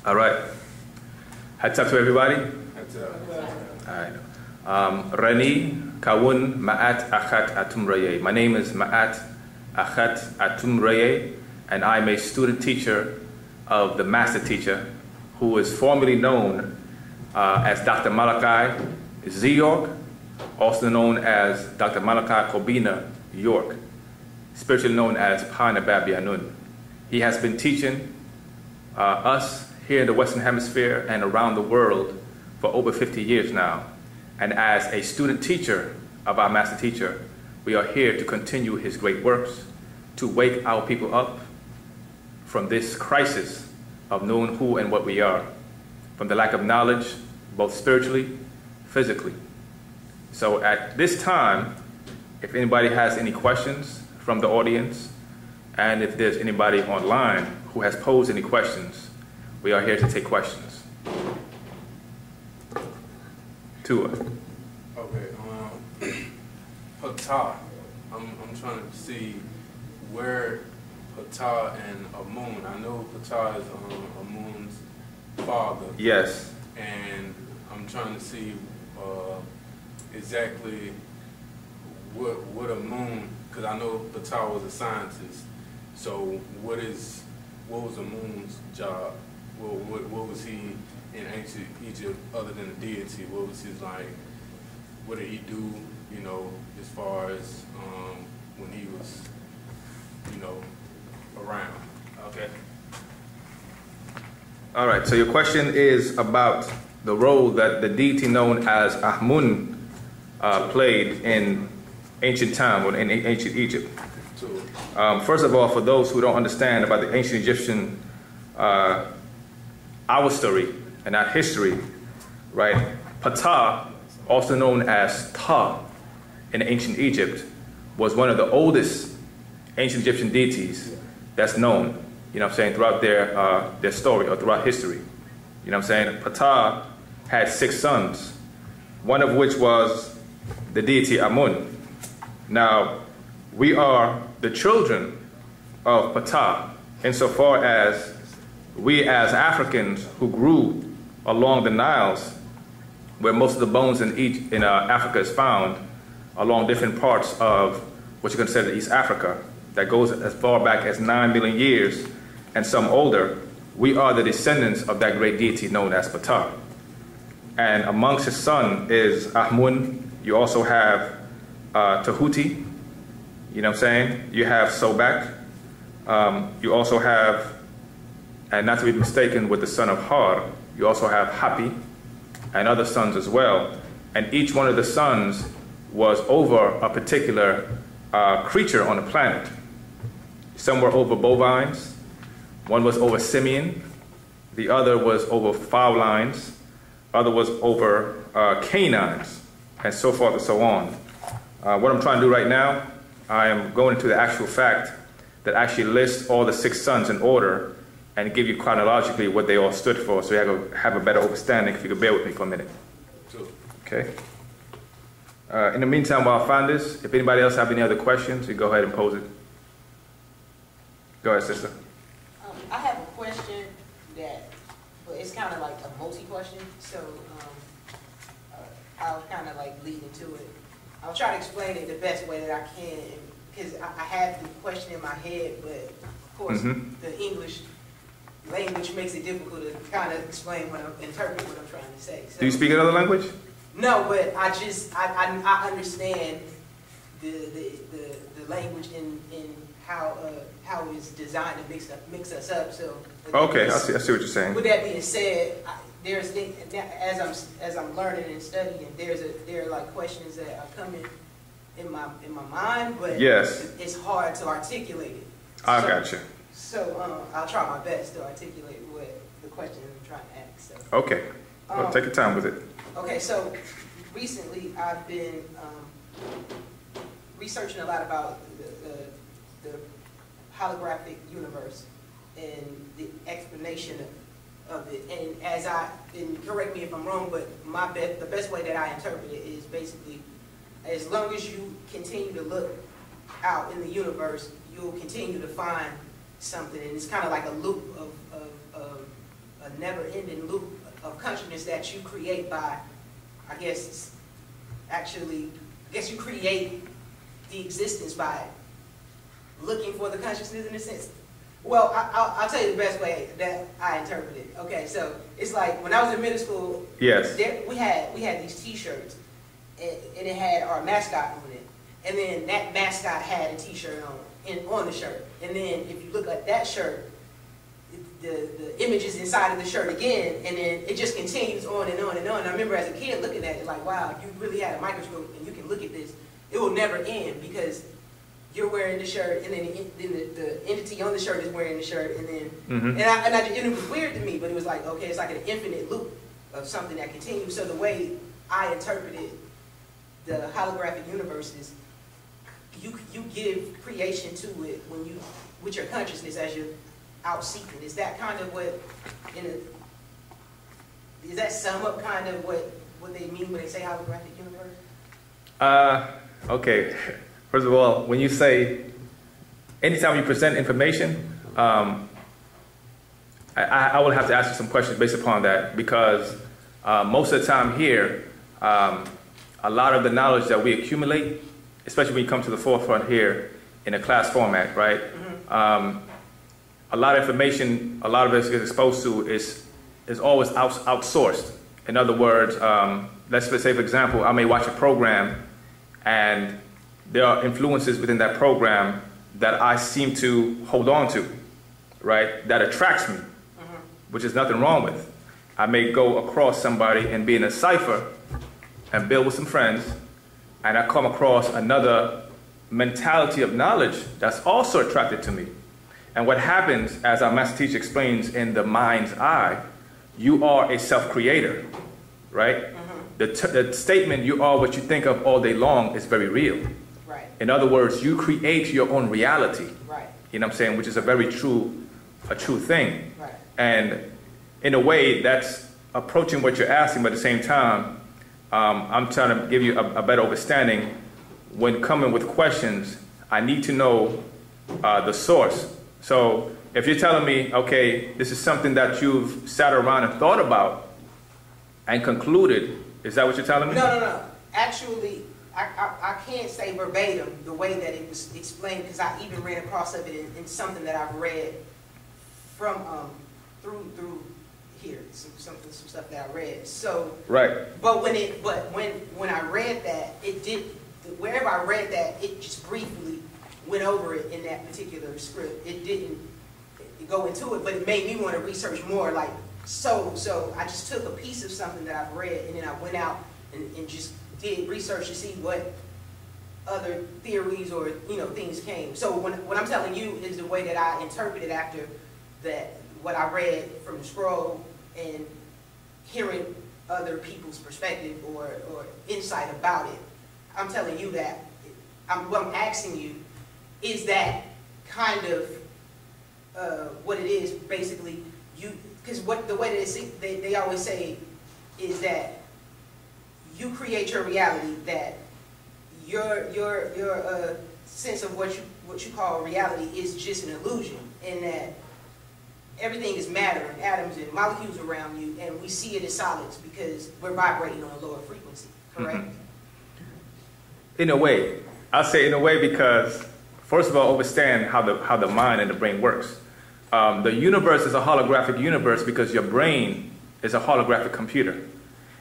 All right. Hats up to everybody. Hats up. All right. Rani Kawun Ma'at Achat Atumraye. My name is Ma'at Achat Atumraye, and I'm a student teacher of the master teacher, who is formerly known as Dr. Malachi Z. York, also known as Dr. Malachi Kobina York, spiritually known as Pa-na-ba-bi-anun. He has been teaching us here in the Western Hemisphere and around the world for over 50 years now. And as a student teacher of our master teacher, we are here to continue his great works, to wake our people up from this crisis of knowing who and what we are, from the lack of knowledge, both spiritually, physically. So at this time, if anybody has any questions from the audience, and if there's anybody online who has posed any questions, we are here to take questions. Tua. Okay, Ptah. I'm trying to see where Ptah and Amun. I know Ptah is Amun's father. Yes. And I'm trying to see exactly what Amun, because I know Ptah was a scientist. So what was Amun's job? What was he in ancient Egypt other than a deity? What was his, like, what did he do, you know, as far as when he was, you know, around? Okay. All right, so your question is about the role that the deity known as Amun played in ancient time, or in ancient Egypt. First of all, for those who don't understand about the ancient Egyptian, our story and our history, right? Ptah, also known as Ta in ancient Egypt, was one of the oldest ancient Egyptian deities that's known, you know what I'm saying, throughout their story or throughout history. You know what I'm saying? Ptah had 6 sons, one of which was the deity Amun. Now, we are the children of Ptah insofar as we as Africans who grew along the Niles, where most of the bones in Africa is found, along different parts of what you consider East Africa, that goes as far back as 9 million years and some older. We are the descendants of that great deity known as Ptah. And amongst his son is Amun. You also have Tahuti, you know what I'm saying? You have Sobak. You also have, and not to be mistaken with the son of Har, you also have Hapi and other sons as well. And each one of the sons was over a particular creature on the planet. Some were over bovines, one was over simian, the other was over fowlines, other was over canines, and so forth and so on. What I'm trying to do right now, I am going into the actual fact that actually lists all the 6 sons in order and give you chronologically what they all stood for, so you have a better understanding, if you could bear with me for a minute. Sure. Okay. In the meantime, while I find this, if anybody else have any other questions, you go ahead and pose it. Go ahead, sister. I have a question that, well, it's kind of like a multi-question, so I'll kind of like lead into it. I'll try to explain it the best way that I can, because I have the question in my head, but of course the English language makes it difficult to kind of explain interpret what I'm trying to say. So, do you speak another language? No, but I understand the language in how it's designed to mix us up. So okay, I see what you're saying. With that being said, as I'm learning and studying, there are like questions that are coming in my mind, but yes, it's hard to articulate it. I got you. So I'll try my best to articulate what the question I'm trying to ask. So. Okay, well, take your time with it. Okay, so recently I've been researching a lot about the holographic universe and the explanation of it. And correct me if I'm wrong, but the best way that I interpret it is basically, as long as you continue to look out in the universe, you'll continue to find something, and it's kind of like a loop of a never consciousness that you create by, I guess, you create the existence by looking for the consciousness in a sense. Well, I'll tell you the best way that I interpret it. Okay, so it's like when I was in middle school, yes, we had these T-shirts, and it had our mascot on it, and then that mascot had a T-shirt on the shirt, and then if you look at that shirt, the image is inside of the shirt again, and then it just continues on and on and on. And I remember as a kid looking at it like, wow, you really had a microscope and you can look at this. It will never end because you're wearing the shirt, and then the entity on the shirt is wearing the shirt, and then and it was weird to me, but it was like, okay, it's like an infinite loop of something that continues. So the way I interpreted the holographic universe is you give creation to it when you with your consciousness as you're out seeking. Is that kind of what does that sum up kind of what they mean when they say holographic universe? Okay. First of all, when you say, anytime you present information, I will have to ask you some questions based upon that, because most of the time here, a lot of the knowledge that we accumulate, especially when you come to the forefront here in a class format, right? A lot of information, a lot of us get exposed to is always outsourced. In other words, let's say, for example, I may watch a program and there are influences within that program that I seem to hold on to, right? That attracts me, which is nothing wrong with. I may go across somebody and be in a cipher and build with some friends, and I come across another mentality of knowledge that's also attracted to me. And what happens, as our master teacher explains in The Mind's Eye, you are a self-creator, right? The statement, you are what you think of all day long, is very real. Right. In other words, you create your own reality. Right. You know what I'm saying? Which is a very true thing. Right. And in a way, that's approaching what you're asking, but at the same time, I'm trying to give you a better understanding. When coming with questions, I need to know the source. So if you're telling me, okay, this is something that you've sat around and thought about and concluded, is that what you're telling me? No. Actually, I can't say verbatim the way that it was explained, because I even ran across of it in something that I've read from through here, some stuff that I read. So right. But when I read that, wherever I read that, it just briefly went over it in that particular script. It didn't go into it, but it made me want to research more. Like so I just took a piece of something that I've read, and then I went out and just did research to see what other theories or things came. So what I'm telling you is the way that I interpreted after that, what I read from the scroll and hearing other people's perspective or insight about it. I'm telling you that what I'm asking you is that kind of what it is basically. Because the way that they always say is that you create your reality, that your sense of what you call reality is just an illusion, and that everything is matter and atoms and molecules around you, and we see it as solids because we're vibrating on a lower frequency, correct? In a way. I'll say in a way because, first of all, understand how the mind and the brain works. The universe is a holographic universe because your brain is a holographic computer.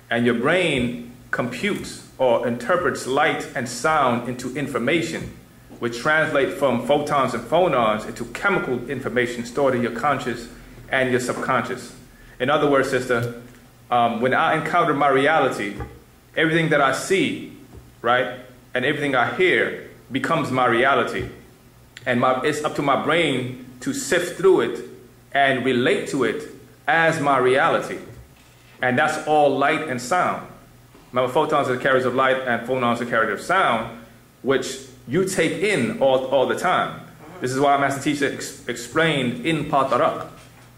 And your brain computes or interprets light and sound into information, which translate from photons and phonons into chemical information stored in your conscious and your subconscious. In other words, sister, when I encounter my reality, everything that I see, right, and everything I hear becomes my reality. And it's up to my brain to sift through it and relate to it as my reality. And that's all light and sound. Remember, photons are the carriers of light and phonons are carriers of sound, which you take in all the time. This is why Master Teacher explained in Patarak,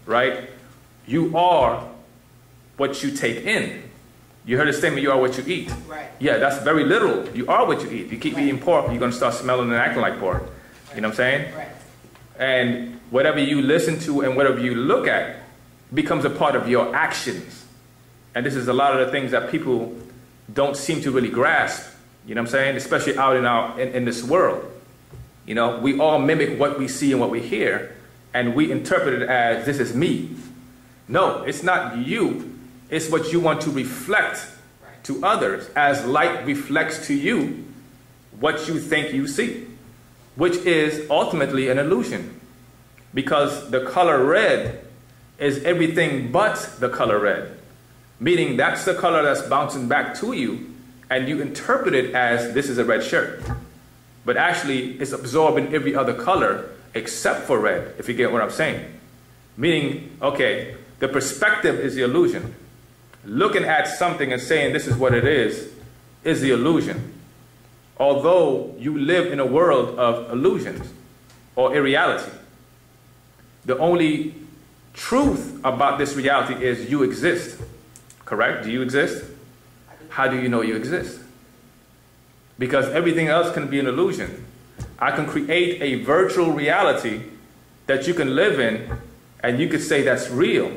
right? You are what you take in. You heard the statement, you are what you eat. Right. Yeah, that's very literal. You are what you eat. If you keep eating pork, you're going to start smelling and acting like pork. You know what I'm saying? Right. And whatever you listen to and whatever you look at becomes a part of your actions. And this is a lot of the things that people don't seem to really grasp. You know what I'm saying? Especially out in this world. You know, we all mimic what we see and what we hear, and we interpret it as, this is me. No, it's not you. It's what you want to reflect to others, as light reflects to you what you think you see, which is ultimately an illusion. Because the color red is everything but the color red. Meaning that's the color that's bouncing back to you, and you interpret it as, this is a red shirt. But actually, it's absorbing every other color except for red, if you get what I'm saying. Meaning, okay, the perspective is the illusion. Looking at something and saying this is what it is the illusion. Although you live in a world of illusions or irreality. The only truth about this reality is you exist. Correct? Do you exist? How do you know you exist? Because everything else can be an illusion. I can create a virtual reality that you can live in, and you could say that's real.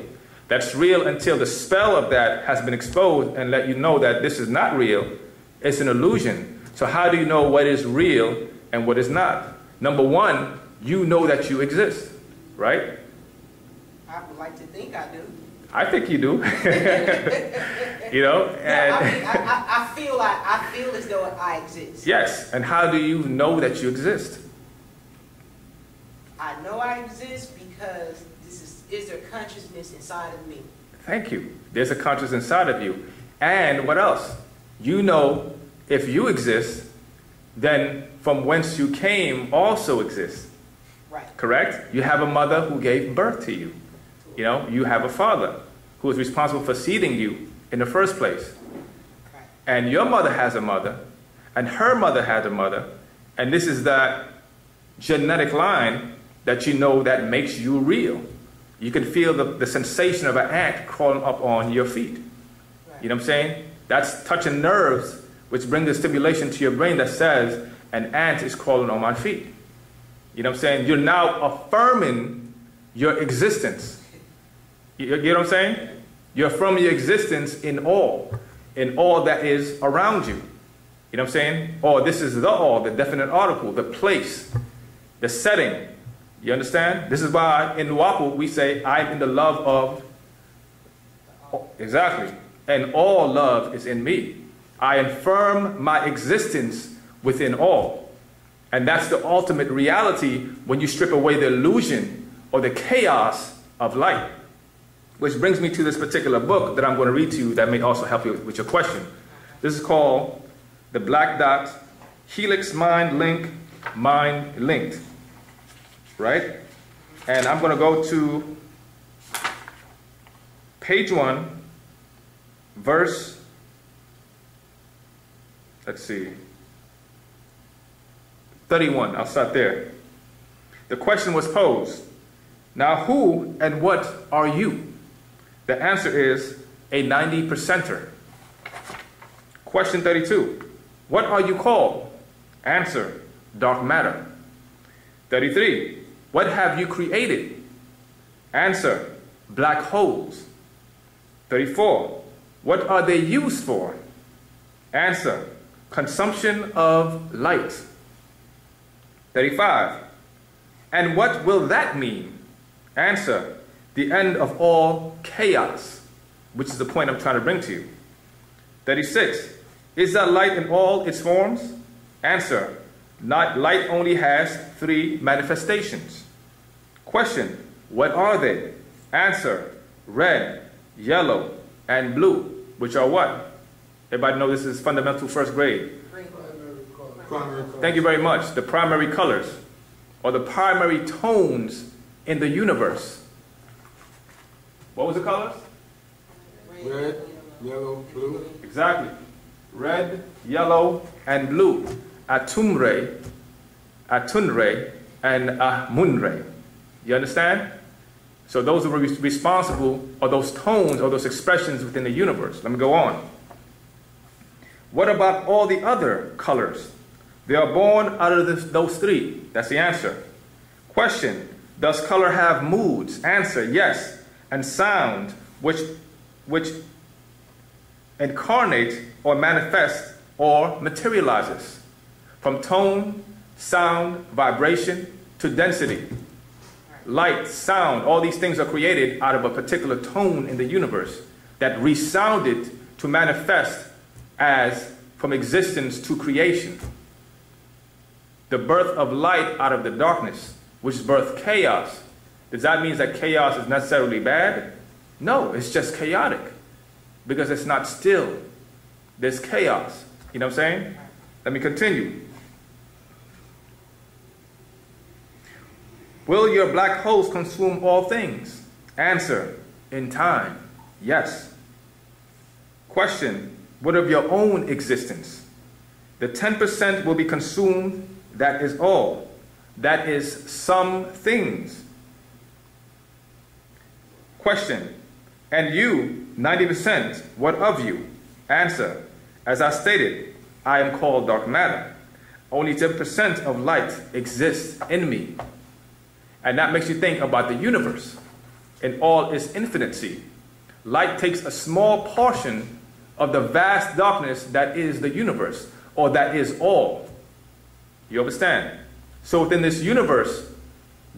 That's real until the spell of that has been exposed and let you know that this is not real. It's an illusion. So how do you know what is real and what is not? Number one, you know that you exist, right? I would like to think I do. I think you do. You know, and I feel as though I exist. Yes, and how do you know that you exist? I know I exist because is there consciousness inside of me? Thank you. There's a consciousness inside of you. And what else? You know, if you exist, then from whence you came also exists. Right. Correct? You have a mother who gave birth to you. You know, you have a father who is responsible for seeding you in the first place. Right. And your mother has a mother, and her mother had a mother, and this is that genetic line that you know that makes you real. You can feel the sensation of an ant crawling up on your feet. Right. You know what I'm saying? That's touching nerves, which brings the stimulation to your brain that says, an ant is crawling on my feet. You know what I'm saying? You're now affirming your existence. You get what I'm saying? You're affirming your existence in all that is around you. You know what I'm saying? Or this is the all, the definite article, the place, the setting. You understand? This is why in Wu-nuwaupu we say, I'm in the love of, exactly, and all love is in me. I affirm my existence within all. And that's the ultimate reality when you strip away the illusion or the chaos of light. Which brings me to this particular book that I'm going to read to you that may also help you with your question. This is called The Black Dot, Helix Mind Link, Mind Linked. Right? And I'm going to go to page 1, verse, let's see, 31. I'll start there. The question was posed, now who and what are you? The answer is a 90%er. Question 32. What are you called? Answer, dark matter. 33. What have you created? Answer, black holes. 34. What are they used for? Answer, consumption of light. 35. And what will that mean? Answer, the end of all chaos, which is the point I'm trying to bring to you. 36. Is that light in all its forms? Answer, light only has 3 manifestations. Question, what are they? Answer, red, yellow, and blue, which are what? Everybody know this is fundamental first grade. Primary. Thank you very much. The primary colors, or the primary tones in the universe. What was the colors? Red, yellow, blue. Exactly. Red, yellow, and blue. Atumre, Atunre, and Amunre. You understand? So those are responsible, or those tones, or those expressions within the universe. Let me go on. What about all the other colors? They are born out of those 3. That's the answer. Question, does color have moods? Answer, yes. And sound, which incarnate or manifests or materializes. From tone, sound, vibration, to density. Light, sound, all these things are created out of a particular tone in the universe that resounded to manifest as from existence to creation. The birth of light out of the darkness, which birthed chaos. Does that mean that chaos is necessarily bad? No, it's just chaotic. Because it's not still. There's chaos. You know what I'm saying? Let me continue. Will your black holes consume all things? Answer, in time, yes. Question, what of your own existence? The 10% will be consumed, that is all. That is some things. Question, and you, 90%, what of you? Answer, as I stated, I am called dark matter. Only 10% of light exists in me. And that makes you think about the universe in all its infinity. Light takes a small portion of the vast darkness that is the universe, or that is all. You understand? So within this universe,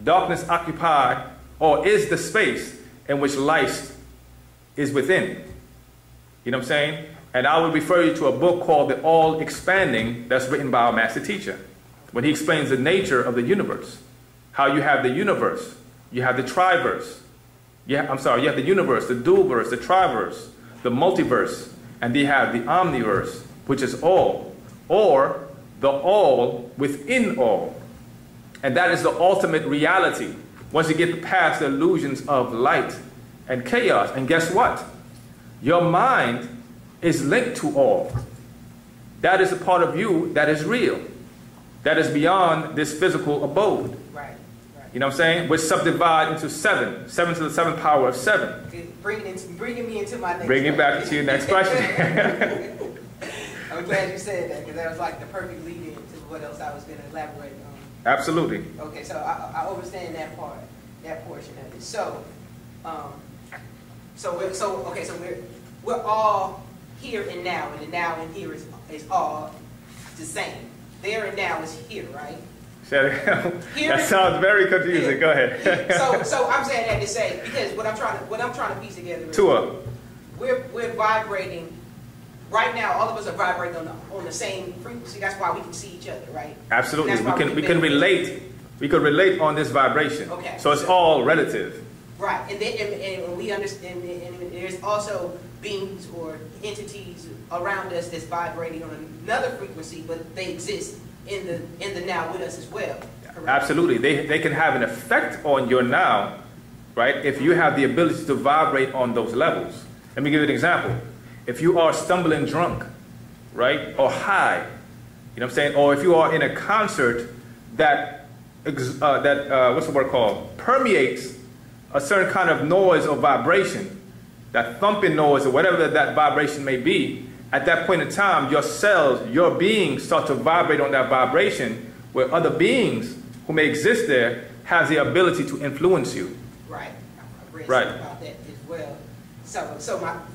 darkness occupies or is the space in which light is within. You know what I'm saying? And I would refer you to a book called The All Expanding that's written by our master teacher, when he explains the nature of the universe. How you have the universe, you have the triverse. You have the universe, the dualverse, the triverse, the multiverse, and you have the omniverse, which is all, or the all within all. And that is the ultimate reality once you get past the illusions of light and chaos. And guess what? Your mind is linked to all. That is a part of you that is real, that is beyond this physical abode. Right. You know what I'm saying? Which subdivide into 7. 7 to the 7th power of 7. Bringing me into my next Bring it back to your next question. I'm glad you said that, because that was like the perfect lead-in to what else I was going to elaborate on. Absolutely. Okay, so I understand that part, that portion of it. So, we're all here and now, and the now and here is all the same. There and now is here, right? That sounds very confusing. Yeah. Go ahead. so I'm saying that to say, because what I'm trying to piece together is Tua. we're vibrating right now. All of us are vibrating on the same frequency. That's why we can see each other, right? Absolutely. We can relate. We could relate on this vibration. Okay. So it's all relative. Right, and we understand, and there's also beings or entities around us that's vibrating on another frequency, but they exist in the now with us as well. Correct? Absolutely. They can have an effect on your now, right? If you have the ability to vibrate on those levels. Let me give you an example. If you are stumbling drunk, right, or high, you know what I'm saying, or if you are in a concert that what's the word called, permeates a certain kind of noise or vibration, that thumping noise or whatever that vibration may be, at that point in time, your cells, your beings start to vibrate on that vibration, where other beings who may exist there have the ability to influence you. Right. I read right. something about that as well. So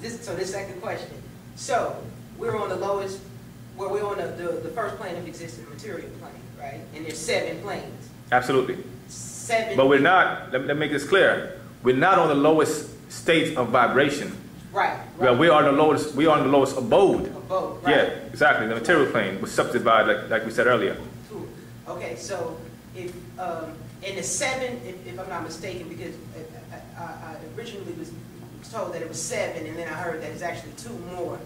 this second question. So we're on the lowest, well, we're on the first plane of existence, material plane, right? And there's 7 planes. Absolutely. 7. But we're not. Let me make this clear. We're not on the lowest state of vibration. Right. Well, we are on the lowest abode. Abode, right. Yeah, exactly. The material plane was subdivided, like we said earlier. Cool. Okay, so if in the 7, if I'm not mistaken, because I originally was told that it was 7, and then I heard that it's actually 2 more,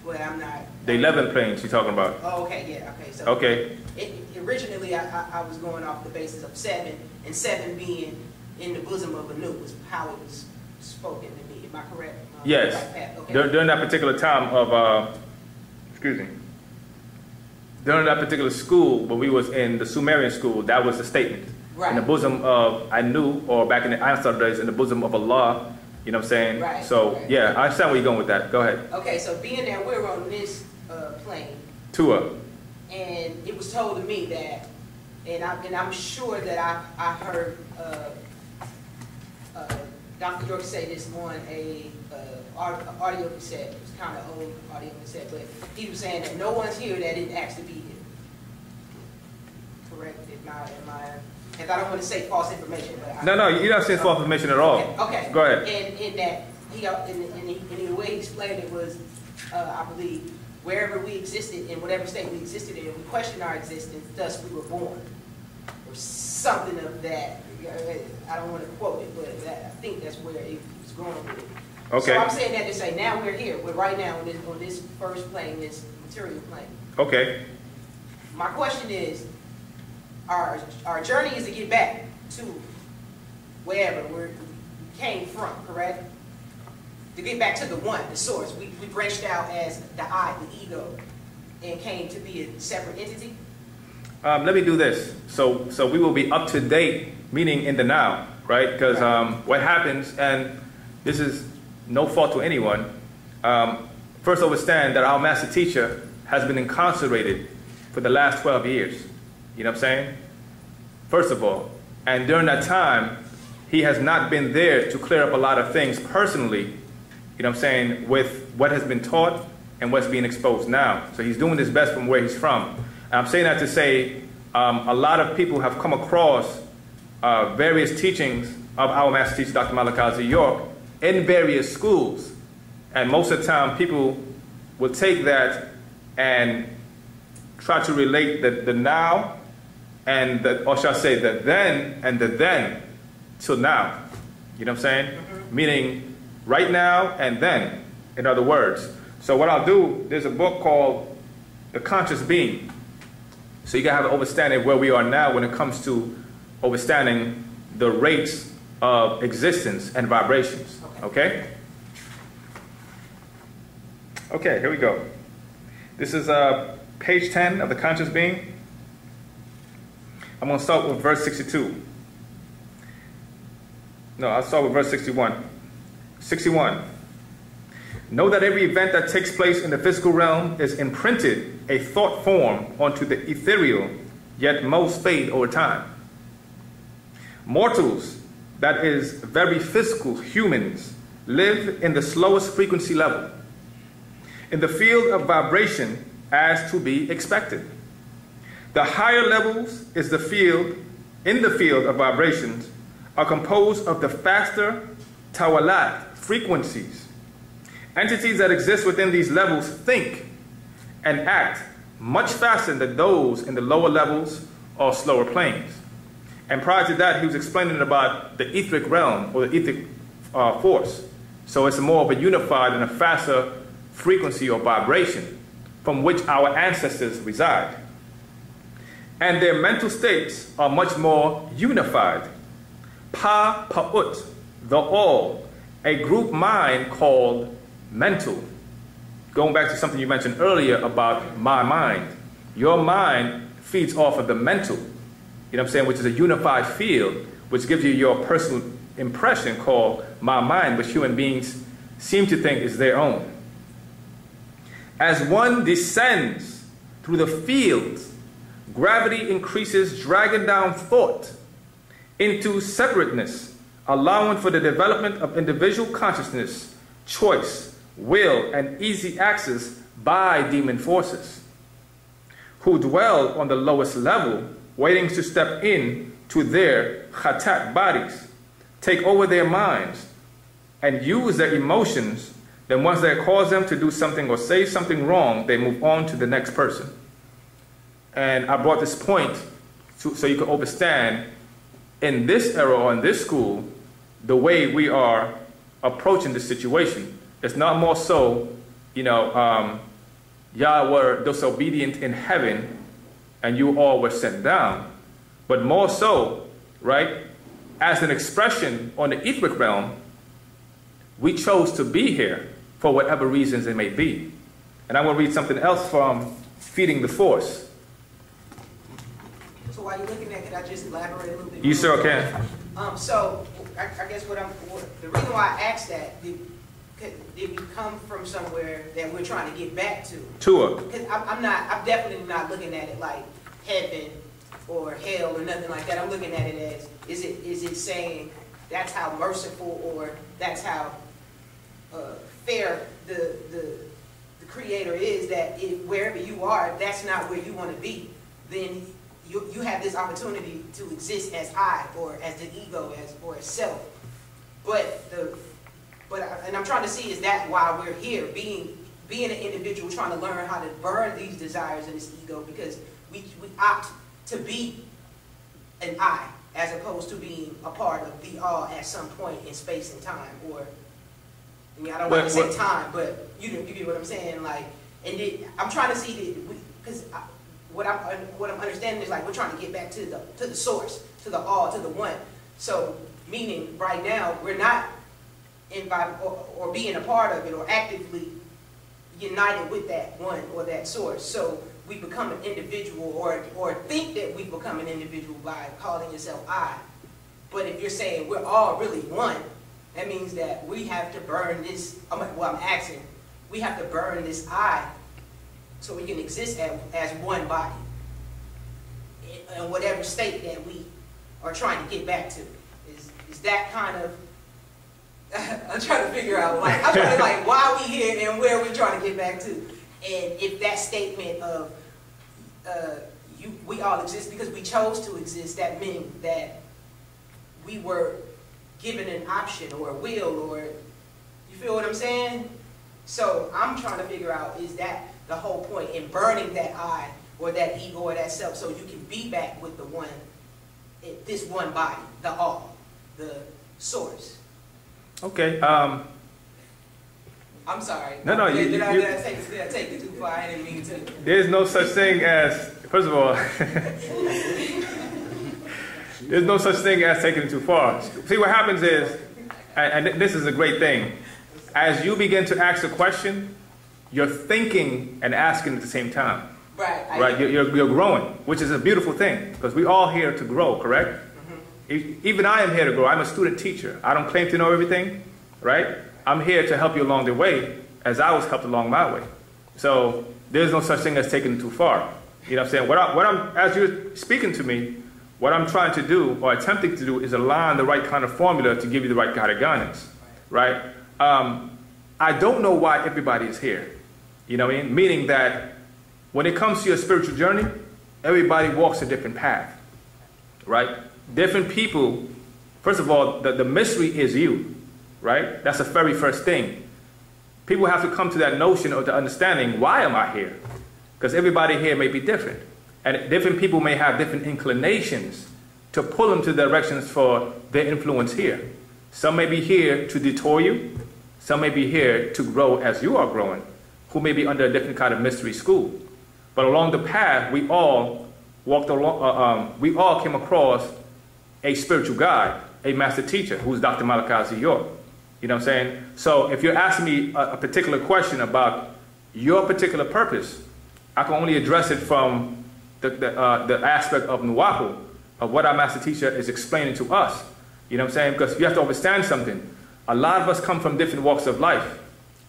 but I'm not. The 11 planes you're talking about. Oh, okay, yeah, okay. So okay. Originally, I was going off the basis of 7, and 7 being in the bosom of Anu was how it was spoken to me. Am I correct? Yes. Right, okay. During that particular time of, during that particular school, when we was in the Sumerian school, that was the statement. Right. In the bosom of Anu, or back in the Einstein days, in the bosom of Allah. You know what I'm saying? Right. So, right. yeah, I understand where you're going with that. Go ahead. Okay, so being that we're on this plane, Tua. and it was told to me that, and I'm sure that I heard Dr. York said this on a audio cassette. It was kind of old audio cassette, but he was saying that no one's here that didn't ask to be here. Correct? If I don't want to say false information, but no, you're not saying false information at all. Okay. Go ahead. And in that, in the way he explained it was, I believe, wherever we existed, in whatever state we existed in, we questioned our existence, thus we were born, or something of that. I don't want to quote it, but I think that's where it was going with it. Okay. So I'm saying that to say, now we're here. We're right now on this first plane, this material plane. Okay. My question is, our journey is to get back to wherever we came from, correct? To get back to the one, the source. We branched out as the I, the ego, and came to be a separate entity? Let me do this. So we will be up to date, meaning in the now, right? Because what happens, and this is no fault to anyone, first understand that our master teacher has been incarcerated for the last 12 years. You know what I'm saying? First of all. And during that time, he has not been there to clear up a lot of things personally, you know what I'm saying, with what has been taught and what's being exposed now. So he's doing his best from where he's from. And I'm saying that to say a lot of people have come across various teachings of our master teacher, Dr. Malachi Z. York, in various schools. And most of the time, people will take that and try to relate the now and or shall I say the then and the then till now. You know what I'm saying? Mm-hmm. Meaning right now and then, in other words. So what I'll do, there's a book called The Conscious Being. So you gotta have an understanding of where we are now when it comes to understanding the rates of existence and vibrations. Okay? Okay, here we go. This is page 10 of The Conscious Being. I'm going to start with verse 62. No, I'll start with verse 61. 61. Know that every event that takes place in the physical realm is imprinted a thought form onto the ethereal, yet most fade over time. Mortals, that is, very physical humans, live in the slowest frequency level, in the field of vibration as to be expected. The higher levels is the field, in the field of vibrations, are composed of the faster tawalat frequencies. Entities that exist within these levels think and act much faster than those in the lower levels or slower planes. And prior to that, he was explaining about the etheric realm or the etheric force. So it's more of a unified and a faster frequency or vibration from which our ancestors reside. And their mental states are much more unified. Pa-pa'ut, the all, a group mind called mental. Going back to something you mentioned earlier about my mind. Your mind feeds off of the mental, you know what I'm saying, which is a unified field, which gives you your personal impression called my mind, which human beings seem to think is their own. As one descends through the fields, gravity increases, dragging down thought into separateness, allowing for the development of individual consciousness, choice, will, and easy access by demon forces, who dwell on the lowest level, waiting to step in to their khatat bodies, take over their minds, and use their emotions. Then once they cause them to do something or say something wrong, they move on to the next person. And I brought this point so you can understand in this era or in this school, the way we are approaching this situation. It's not more so, you know, y'all were disobedient in heaven and you all were sent down. But more so, right, as an expression on the etheric realm, we chose to be here for whatever reasons it may be. And I'm going to read something else from Feeding the Force. So while you're looking at it, I just elaborate a little bit. You sure can. So I guess the reason why I asked that, did we come from somewhere that we're trying to get back to? Tua. Because I'm definitely not looking at it like heaven or hell or nothing like that. I'm looking at it as, is it saying that's how merciful, or that's how fair the Creator is, that wherever you are, if that's not where you want to be, then you have this opportunity to exist as I, or as the ego, or as self. And I'm trying to see, is that why we're here, being an individual, trying to learn how to burn these desires in this ego, because we opt to be an I, as opposed to being a part of the all at some point in space and time, or, I mean, I don't want to say time, but you get what I'm saying, like, and I'm trying to see that, because what I'm understanding is, like, we're trying to get back to the source, to the all, to the one. So, meaning, right now, we're not invited or being a part of it, or actively united with that one or that source. So we become an individual, or think that we become an individual by calling yourself I. But if you're saying we're all really one, that means that we have to burn this, I'm asking, we have to burn this I so we can exist as one body in whatever state that we are trying to get back to. Is that kind of, I'm trying to figure out, like, I'm trying to, like, why are we here and where are we trying to get back to? And if that statement of we all exist because we chose to exist, that meant that we were given an option or a will, or, you feel what I'm saying? So I'm trying to figure out, is that the whole point in burning that I, or that ego, or that self, so you can be back with the one, this one body, the all, the source? Okay. I'm sorry. No. Did I take it too far? I didn't mean to. There's no such thing as, first of all, there's no such thing as taking it too far. See, what happens is, and this is a great thing, as you begin to ask a question, you're thinking and asking at the same time. Right. You're growing, which is a beautiful thing, because we're all here to grow, correct? Even I am here to grow. I'm a student teacher. I don't claim to know everything, right? I'm here to help you along the way, as I was helped along my way. So there's no such thing as taking it too far. You know what I'm saying? As you're speaking to me, what I'm trying to do, or attempting to do, is align the right kind of formula to give you the right kind of guidance, right? I don't know why everybody is here. You know what I mean? Meaning that when it comes to your spiritual journey, everybody walks a different path, right? Different people, first of all, the mystery is you, right? That's the very first thing. People have to come to that notion or the understanding, why am I here? Because everybody here may be different. And different people may have different inclinations to pull them to directions for their influence here. Some may be here to detour you. Some may be here to grow as you are growing, who may be under a different kind of mystery school. But along the path, we all walked along, we all came across a spiritual guide, a master teacher, who's Dr. Malachi Z. York. You know what I'm saying? So if you're asking me a particular question about your particular purpose, I can only address it from the aspect of Wu-nuwaupu, of what our master teacher is explaining to us. You know what I'm saying? Because you have to understand something. A lot of us come from different walks of life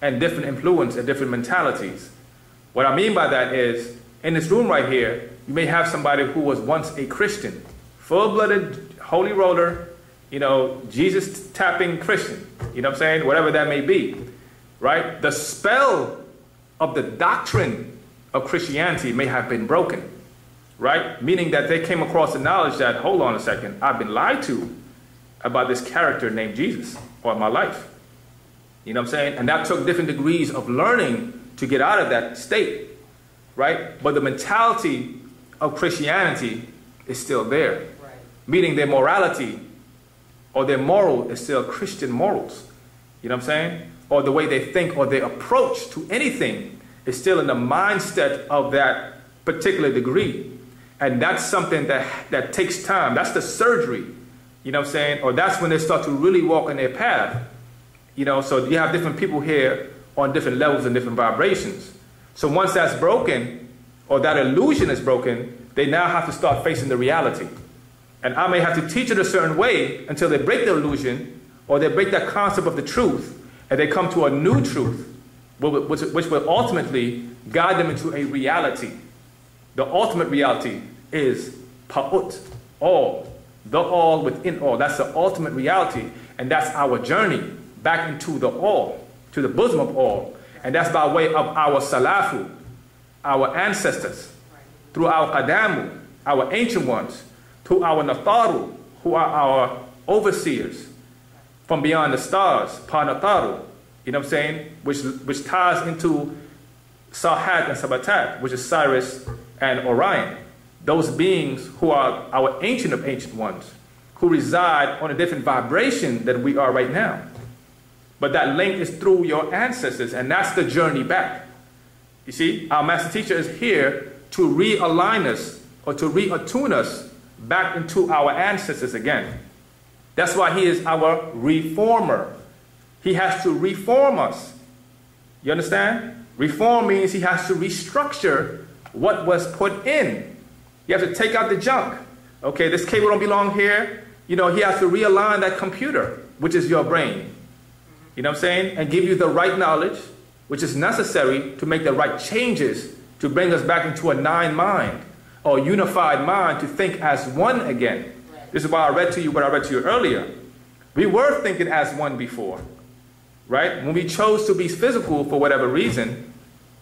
and different influence and different mentalities. What I mean by that is, in this room right here, you may have somebody who was once a Christian, full-blooded, holy roller, you know, Jesus tapping Christian, you know what I'm saying? Whatever that may be, right? The spell of the doctrine of Christianity may have been broken, right? Meaning that they came across the knowledge that, hold on a second, I've been lied to about this character named Jesus all my life. You know what I'm saying? And that took different degrees of learning to get out of that state, right? But the mentality of Christianity is still there. Right. Meaning their morality or their moral is still Christian morals. You know what I'm saying? Or the way they think or their approach to anything is still in the mindset of that particular degree. And that's something that takes time. That's the surgery. You know what I'm saying? Or that's when they start to really walk in their path. You know, so you have different people here on different levels and different vibrations. So once that's broken, or that illusion is broken, they now have to start facing the reality. And I may have to teach it a certain way until they break the illusion, or they break that concept of the truth, and they come to a new truth, which will ultimately guide them into a reality. The ultimate reality is Pa'ut, all, The all within all. That's the ultimate reality. And that's our journey back into the all, to the bosom of all. And that's by way of our salafu, our ancestors, through our qadamu, our ancient ones, to our nataru, who are our overseers from beyond the stars, panataru, you know what I'm saying, which ties into Sahat and Sabatat, which is Cyrus and Orion. Those beings who are our ancient of ancient ones, who reside on a different vibration than we are right now. But that link is through your ancestors, and that's the journey back. You see, our master teacher is here to realign us or to reattune us back into our ancestors again. That's why he is our reformer. He has to reform us. You understand? Reform means he has to restructure what was put in. You have to take out the junk. Okay, this cable don't belong here. You know, he has to realign that computer, which is your brain. You know what I'm saying? And give you the right knowledge, which is necessary to make the right changes to bring us back into a nine mind or unified mind to think as one again. This is why I read to you what I read to you earlier. We were thinking as one before, right? When we chose to be physical for whatever reason,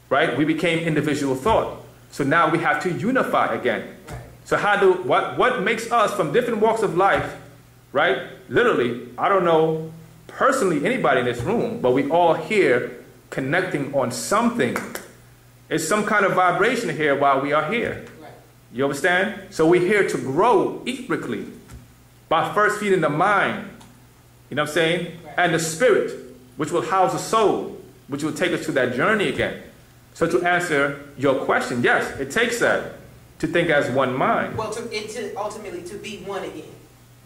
right, we became individual thought. So now we have to unify again. So what makes us from different walks of life, right? Literally, I don't know personally anybody in this room, but we all here connecting on something. It's some kind of vibration here while we are here. You understand? So we're here to grow etherically by first feeding the mind, you know what I'm saying? And the spirit, which will house the soul, which will take us to that journey again. So to answer your question, yes, it takes that to think as one mind. Well, ultimately to be one again.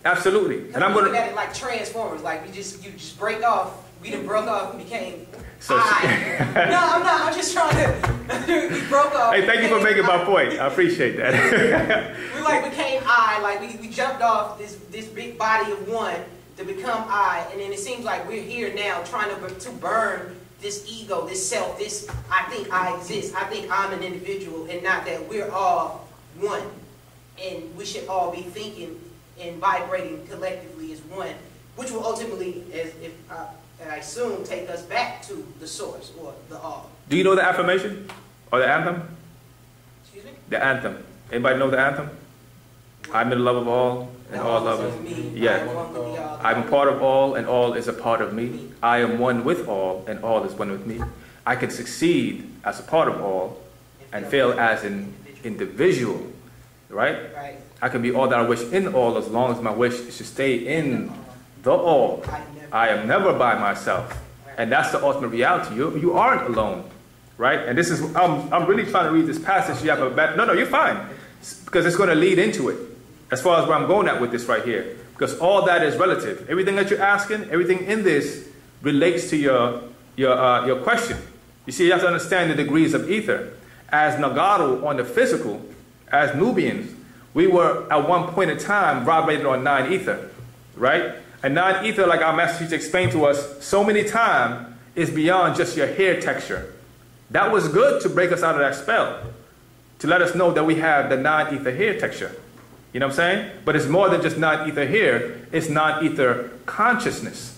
Absolutely. And I'm going to look at it like Transformers, like you just break off. We done broke off and became so I. No, I'm not. I'm just trying to. We broke off. Hey, thank you for making my point. I appreciate that. We like became I. Like we jumped off this big body of one to become I, and then it seems like we're here now trying to burn this ego, this self, this I think I exist. I think I'm an individual, and not that we're all one, and we should all be thinking and vibrating collectively as one, which will ultimately, I assume, take us back to the source or the all. Do you know the affirmation or the anthem? Excuse me? The anthem. Anybody know the anthem? I'm in the love of all, and all love is me. Yeah. I'm a part of all, and all is a part of me. I am one with all, and all is one with me. I can succeed as a part of all, and fail as an individual. Right? Right. I can be all that I wish in all, as long as my wish is to stay in the all. I am never by myself. And that's the ultimate reality. You aren't alone. Right? And this is, I'm really trying to read this passage. You have a bad, no, you're fine. Because it's going to lead into it. As far as where I'm going at with this right here. Because all that is relative. Everything that you're asking, everything in this relates to your question. You see, you have to understand the degrees of ether. As Nagaru on the physical, as Nubians, we were at one point in time vibrated on 9 ether, right? And 9 ether, like our master teacher explained to us so many times, is beyond just your hair texture. That was good to break us out of that spell, to let us know that we have the 9 ether hair texture. You know what I'm saying? But it's more than just 9 ether hair, it's 9 ether consciousness.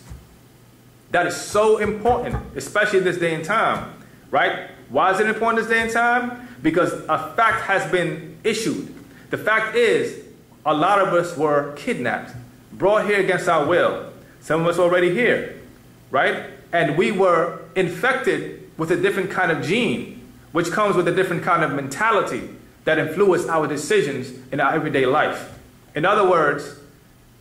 That is so important, especially this day and time, right? Why is it important this day and time? Because a fact has been issued. The fact is, a lot of us were kidnapped, brought here against our will. Some of us already here, right? And we were infected with a different kind of gene, which comes with a different kind of mentality that influenced our decisions in our everyday life. In other words,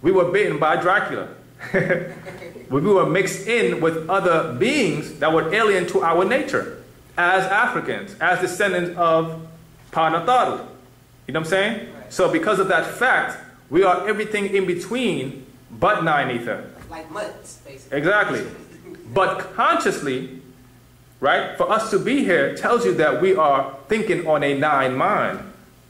we were bitten by Dracula. We were mixed in with other beings that were alien to our nature as Africans, as descendants of Panataru. You know what I'm saying? Right. So because of that fact, we are everything in between but 9 ether. Like mutts, basically. Exactly. But consciously, right, for us to be here tells you that we are thinking on a 9 mind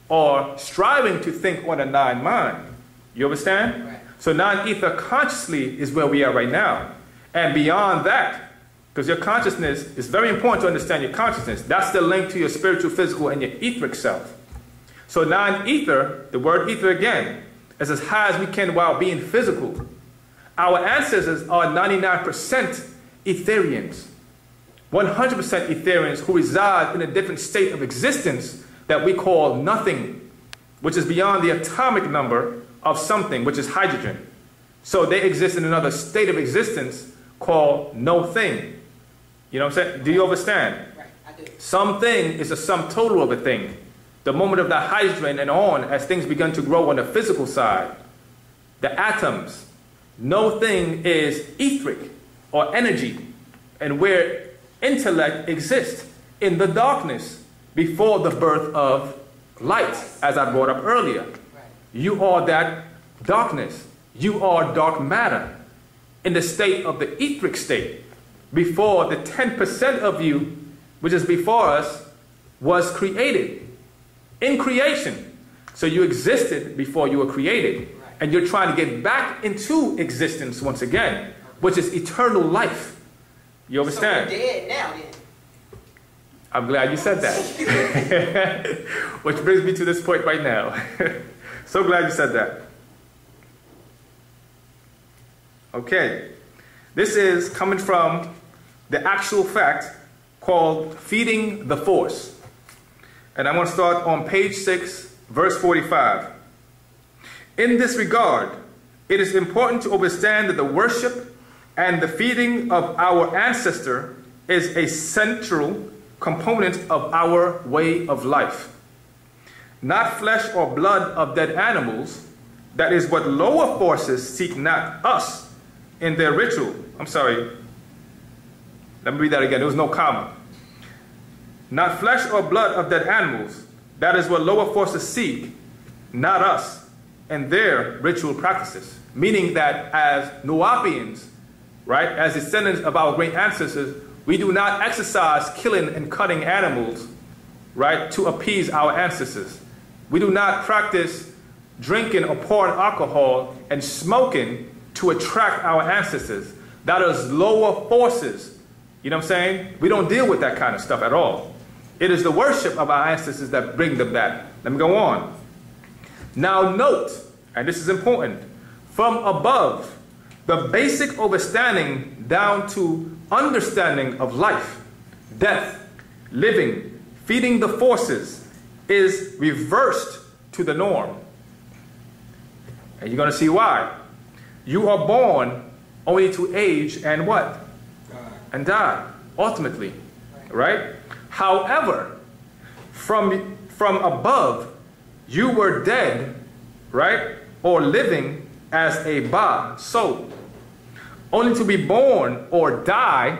or striving to think on a 9 mind. You understand? Right. So 9 ether consciously is where we are right now. And beyond that, because your consciousness is very important to understand your consciousness. That's the link to your spiritual, physical, and your etheric self. So 9 ether, the word ether again, as high as we can while being physical. Our ancestors are 99% Etherians, 100% Etherians who reside in a different state of existence that we call nothing, which is beyond the atomic number of something, which is hydrogen. So they exist in another state of existence called no thing. You know what I'm saying? Do you understand? Right, I do. Something is a sum total of a thing. The moment of the hydrogen and on, as things begin to grow on the physical side, the atoms, no thing is etheric or energy, and where intellect exists in the darkness before the birth of light, as I brought up earlier. You are that darkness. You are dark matter in the state of the etheric state before the 10% of you, which is before us, was created. In creation. So you existed before you were created. And you're trying to get back into existence once again, which is eternal life. You understand? So we're dead now then. I'm glad you said that. Which brings me to this point right now. So glad you said that. Okay. This is coming from the actual fact called feeding the force. And I'm going to start on page 6, verse 45. In this regard, it is important to understand that the worship and the feeding of our ancestor is a central component of our way of life. Not flesh or blood of dead animals, that is what lower forces seek, not us, in their ritual. I'm sorry. Let me read that again. There was no comma. Not flesh or blood of dead animals, that is what lower forces seek, not us, and their ritual practices. Meaning that as Wu-nuwaupians, right, as descendants of our great ancestors, we do not exercise killing and cutting animals, right, to appease our ancestors. We do not practice drinking or pouring alcohol and smoking to attract our ancestors. That is lower forces. You know what I'm saying? We don't deal with that kind of stuff at all. It is the worship of our ancestors that bring them back. Let me go on. Now note, and this is important, from above, the basic understanding down to understanding of life, death, living, feeding the forces is reversed to the norm. And you're going to see why. You are born only to age and what? And die, ultimately, right? However, from above, you were dead, right? Or living as a ba, soul, only to be born or die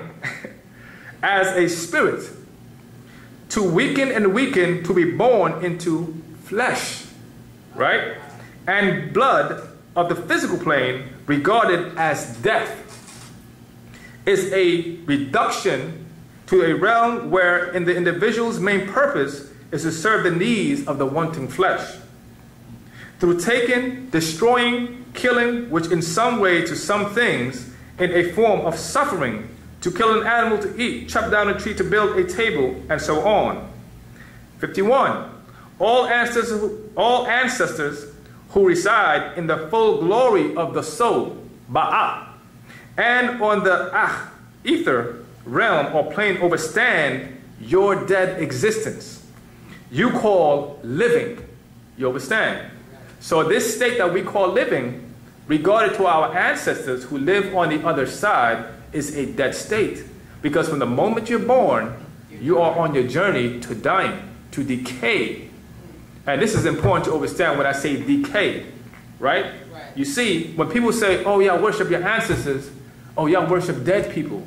as a spirit, to weaken and weaken, to be born into flesh, right? And blood of the physical plane, regarded as death, is a reduction to a realm where in the individual's main purpose is to serve the needs of the wanting flesh. Through taking, destroying, killing, which in some way to some things, in a form of suffering, to kill an animal to eat, chop down a tree to build a table, and so on. 51. All ancestors who reside in the full glory of the soul, Ba'a, and on the ether realm or plane overstand your dead existence. You call living. You understand? So this state that we call living, regarded to our ancestors who live on the other side, is a dead state. Because from the moment you're born, you are on your journey to dying, to decay. And this is important to understand when I say decay, right? You see, when people say, oh, y'all worship your ancestors, oh, y'all worship dead people,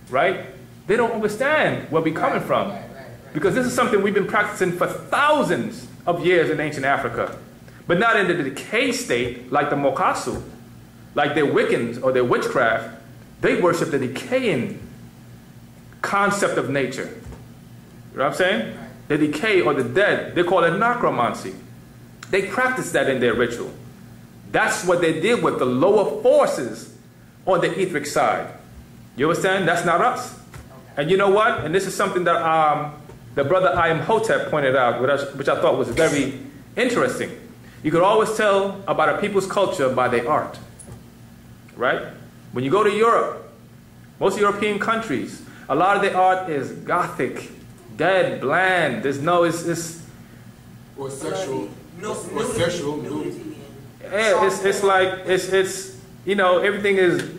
right? They don't understand where we're coming from. Because this is something we've been practicing for thousands of years in ancient Africa. But not in the decay state like the Mokasu, like their Wiccans or their witchcraft. They worship the decaying concept of nature. You know what I'm saying? The decay or the dead, they call it necromancy. They practice that in their ritual. That's what they deal with, the lower forces on the etheric side. You understand? That's not us. And you know what? And this is something that the brother I Am Hotep pointed out, which I thought was very interesting. You could always tell about a people's culture by their art, right? When you go to Europe, most European countries, a lot of their art is gothic, dead, bland. There's no, it's or sexual, nudity. yeah, it's like, it's, you know, everything is,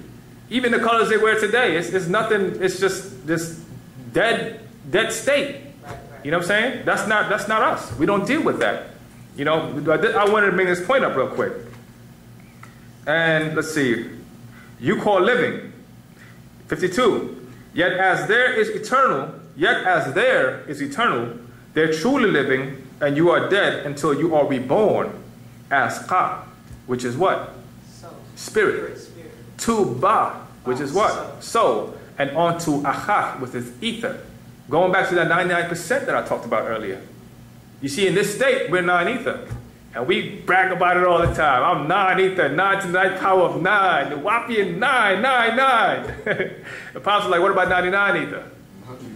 even the colors they wear today, it's nothing, it's just this dead state. You know what I'm saying? That's not us. We don't deal with that. You know, I wanted to bring this point up real quick. And let's see. You call living. 52. Yet as there is eternal, they're truly living, and you are dead until you are reborn as Ka, which is what? Spirit. To Ba, which is what? Soul. And on to Aha, which is ether. Going back to that 99% that I talked about earlier. You see, in this state, we're non-ether. And we brag about it all the time. I'm non-ether, 9 to the 9th power of 9. The Wappian 9. The apostle's like, what about 99 ether?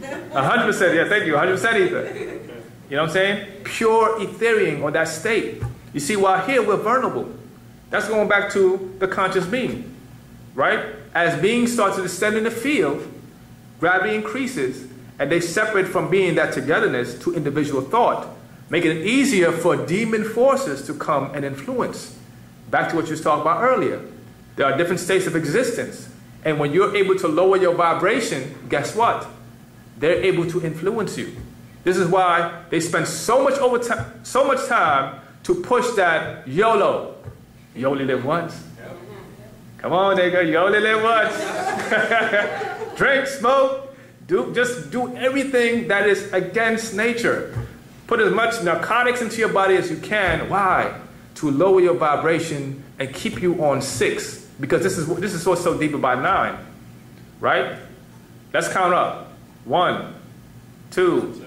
100%, yeah, thank you, 100% ether. You know what I'm saying? Pure etherian on that state. You see, while here, we're vulnerable. That's going back to the conscious being, right? As beings start to descend in the field, gravity increases, and they separate from being that togetherness to individual thought, making it easier for demon forces to come and influence. Back to what you was talking about earlier. There are different states of existence. And when you're able to lower your vibration, guess what? They're able to influence you. This is why they spend so much time to push that YOLO. You only live once. Come on, nigga, you only live once. Drink, smoke, just do everything that is against nature. Put as much narcotics into your body as you can. Why? To lower your vibration and keep you on 6. Because this is what's so deep about 9. Right? Let's count up. 1, 2,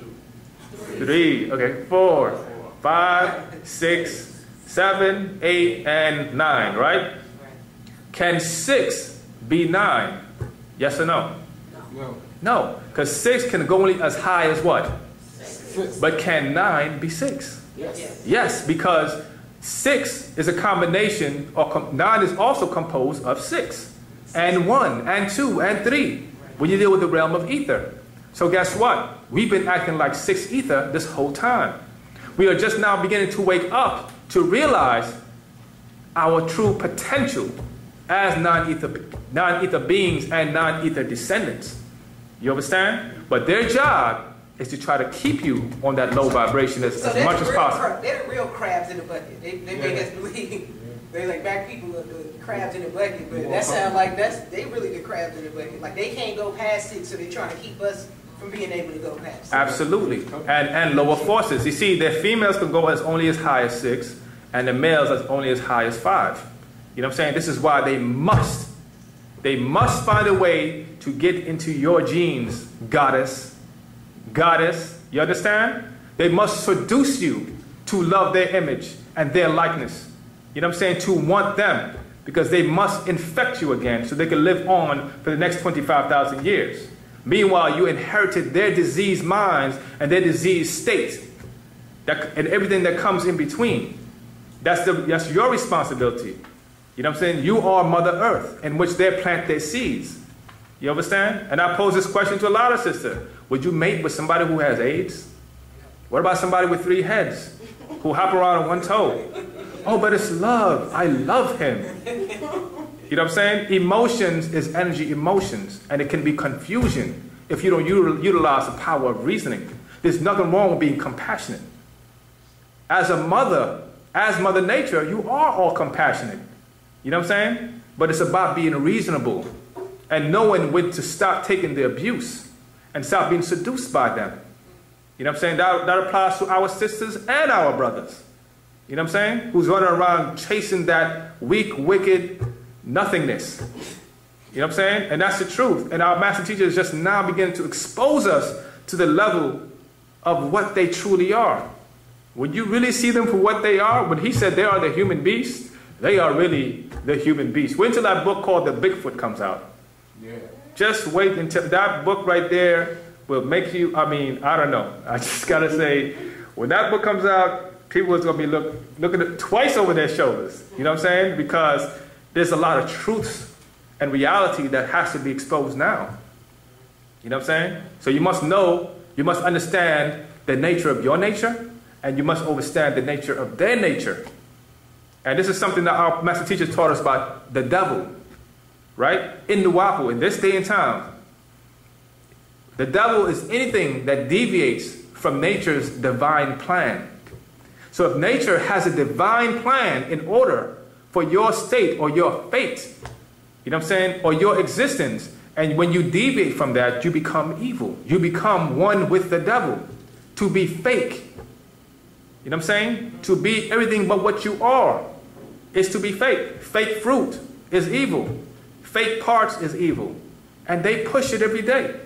3, okay, 4, 5, 6, 7, 8, and 9, right? Can 6 be 9? Yes or no? No. No, because 6 can go only as high as what? 6. But can 9 be 6? Yes. Yes, because 6 is a combination, or 9 is also composed of 6, and 1, and 2, and 3, when you deal with the realm of ether. So guess what? We've been acting like 6 ether this whole time. We are just now beginning to wake up to realize our true potential as non-ether beings and non-ether descendants. You understand? But their job is to try to keep you on that low vibration as much as possible. They're the real crabs in the bucket. They make us believe they're like back people are the crabs in the bucket, but that sounds like they really the crabs in the bucket. Like they can't go past it, so they're trying to keep us from being able to go past it. Absolutely. And lower forces. You see, their females can go as only as high as 6, and the males as only as high as 5. You know what I'm saying? This is why they must find a way to get into your genes, goddess. You understand? They must seduce you to love their image and their likeness. You know what I'm saying? To want them, because they must infect you again so they can live on for the next 25,000 years. Meanwhile, you inherited their diseased minds and their diseased state, and everything that comes in between. That's your responsibility. You know what I'm saying? You are Mother Earth, in which they plant their seeds. You understand? And I pose this question to a lot of sisters. Would you mate with somebody who has AIDS? What about somebody with 3 heads who hop around on 1 toe? Oh, but it's love. I love him. You know what I'm saying? Emotions is energy emotions, and it can be confusion if you don't utilize the power of reasoning. There's nothing wrong with being compassionate. As a mother, as Mother Nature, you are all compassionate. You know what I'm saying? But it's about being reasonable and knowing when to stop taking the abuse and stop being seduced by them. You know what I'm saying? That applies to our sisters and our brothers. You know what I'm saying? Who's running around chasing that weak, wicked nothingness. You know what I'm saying? And that's the truth. And our master teacher is just now beginning to expose us to the level of what they truly are. When you really see them for what they are, when he said they are the human beast, they are really the human beast. Wait until that book called The Bigfoot comes out. Yeah. Just wait until that book right there will make you, I mean, I don't know. I just got to say, when that book comes out, people is going to be looking at twice over their shoulders. You know what I'm saying? Because there's a lot of truths and reality that has to be exposed now. You know what I'm saying? So you must know, you must understand the nature of your nature, and you must understand the nature of their nature. And this is something that our master teachers taught us about the devil, right? In Wu-nuwaupu, in this day and time, the devil is anything that deviates from nature's divine plan. So if nature has a divine plan in order for your state or your fate, you know what I'm saying, or your existence, and when you deviate from that, you become evil. You become one with the devil. To be fake. You know what I'm saying? To be everything but what you are is to be fake. Fake fruit is evil. Fake parts is evil. And they push it every day.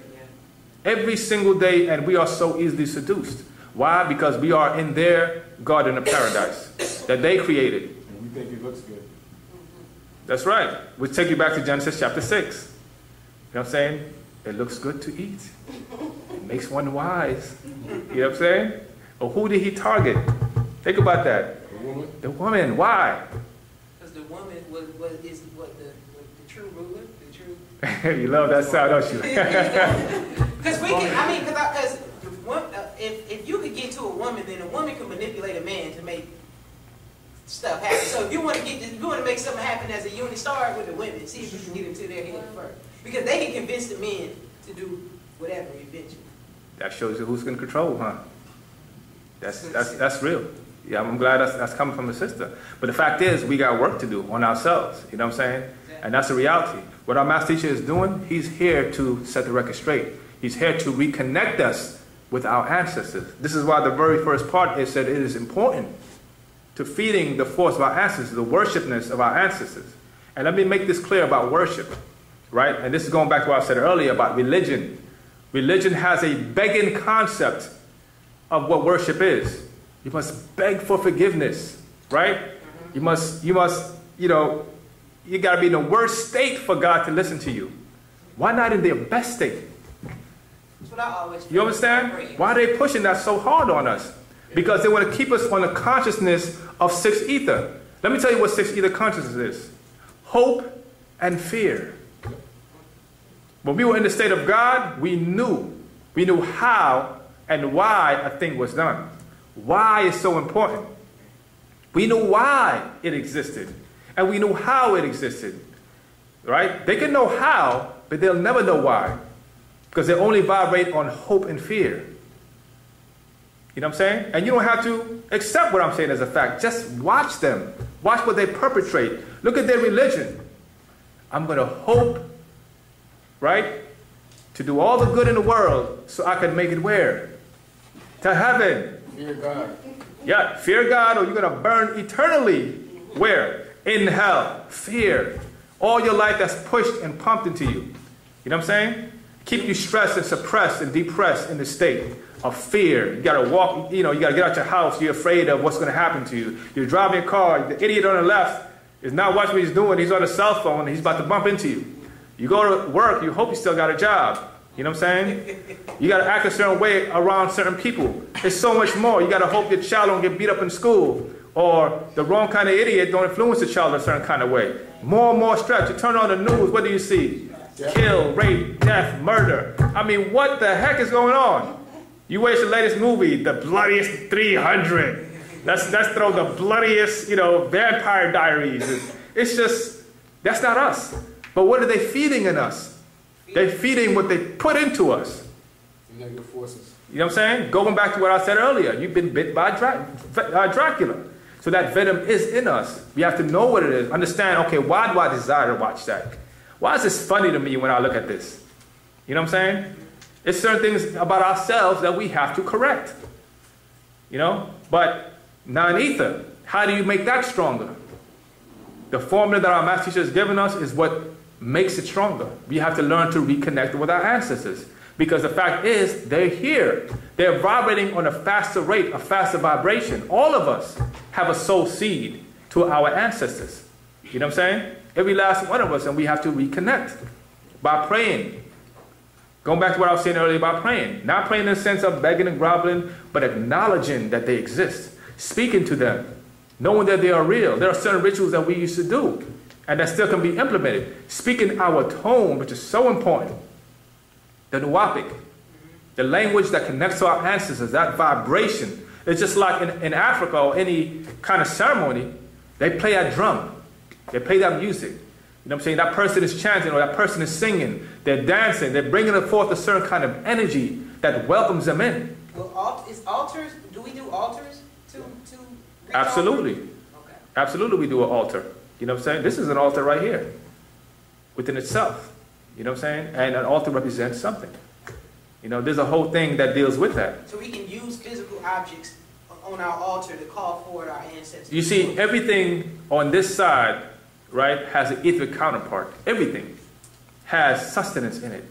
Every single day, and we are so easily seduced. Why? Because we are in their garden of paradise that they created. And we think it looks good. That's right. We'll take you back to Genesis chapter 6. You know what I'm saying? It looks good to eat. It makes one wise. You know what I'm saying? Or who did he target? Think about that. The woman? The woman. Why? Because the woman is the true ruler, the true. You love that sound, don't you? Because we can, I mean, because if you could get to a woman, then a woman can manipulate a man to make stuff happen. So if you want to make something happen as a unit, start with the women. See if you can get into their head first, because they can convince the men to do whatever eventually. That shows you who's in control, huh? That's real. Yeah, I'm glad that's coming from a sister. But the fact is, we got work to do on ourselves. You know what I'm saying? And that's the reality. What our master teacher is doing, he's here to set the record straight. He's here to reconnect us with our ancestors. This is why the very first part is that it is important to feeding the force of our ancestors, the worshipness of our ancestors. And let me make this clear about worship, right? And this is going back to what I said earlier about religion. Religion has a begging concept of what worship is. You must beg for forgiveness, right? You must, you know, you got to be in the worst state for God to listen to you. Why not in their best state? That's what I always You understand? Why are they pushing that so hard on us? Because they want to keep us on the consciousness of sixth ether. Let me tell you what sixth ether consciousness is. Hope and fear. When we were in the state of God, we knew how and why a thing was done. Why is so important. We knew why it existed, and we knew how it existed, right? They can know how, but they'll never know why, because they only vibrate on hope and fear. You know what I'm saying? And you don't have to accept what I'm saying as a fact. Just watch them. Watch what they perpetrate. Look at their religion. I'm going to hope, right, to do all the good in the world so I can make it where? To heaven. Fear God. Yeah, fear God, or you're going to burn eternally. Where? In hell. Fear. All your life that's pushed and pumped into you. You know what I'm saying? Keep you stressed and suppressed and depressed in the state of fear. You got to walk, you know, you got to get out your house. You're afraid of what's going to happen to you. You're driving a car. The idiot on the left is not watching what he's doing. He's on a cell phone and he's about to bump into you. You go to work. You hope you still got a job. You know what I'm saying? You got to act a certain way around certain people. It's so much more. You got to hope your child don't get beat up in school, or the wrong kind of idiot don't influence the child a certain kind of way. More and more stress. You turn on the news, what do you see? Kill, rape, death, murder. I mean, what the heck is going on? You watch the latest movie, The Bloodiest 300. Let's throw the bloodiest, you know, Vampire Diaries. It's just, that's not us. But what are they feeding in us? They're feeding what they put into us. The negative forces. You know what I'm saying? Going back to what I said earlier, you've been bit by Dracula. So that venom is in us. We have to know what it is. Understand, okay, why do I desire to watch that? Why is this funny to me when I look at this? You know what I'm saying? It's certain things about ourselves that we have to correct. You know? But non-ether, how do you make that stronger? The formula that our master teacher has given us is what makes it stronger. We have to learn to reconnect with our ancestors. Because the fact is, they're here. They're vibrating on a faster rate, a faster vibration. All of us have a soul seed to our ancestors. You know what I'm saying? Every last one of us, and we have to reconnect by praying. Going back to what I was saying earlier about praying. Not praying in the sense of begging and groveling, but acknowledging that they exist. speaking to them, knowing that they are real. There are certain rituals that we used to do, and that still can be implemented. Speaking our tone, which is so important. The Wu-nuwaupic, the language that connects to our ancestors, that vibration. It's just like in Africa or any kind of ceremony, they play that drum. They play that music. You know what I'm saying? That person is chanting or that person is singing. They're dancing. They're bringing forth a certain kind of energy that welcomes them in. Well, is altars, do we do altars to reach Absolutely. Okay. Absolutely we do an altar. You know what I'm saying? This is an altar right here within itself. You know what I'm saying? And an altar represents something. You know, there's a whole thing that deals with that. So we can use physical objects on our altar to call forward our ancestors. You see, everything on this side, right, has an etheric counterpart. Everything has sustenance in it.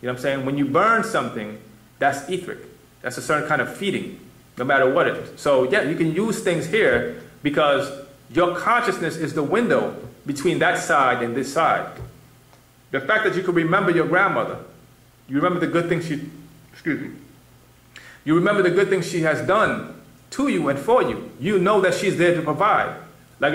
You know what I'm saying? When you burn something, that's etheric. That's a certain kind of feeding, no matter what it is. So, yeah, you can use things here because your consciousness is the window between that side and this side. The fact that you can remember your grandmother, you remember the good things you remember the good things she has done to you and for you. You know that she's there to provide. Like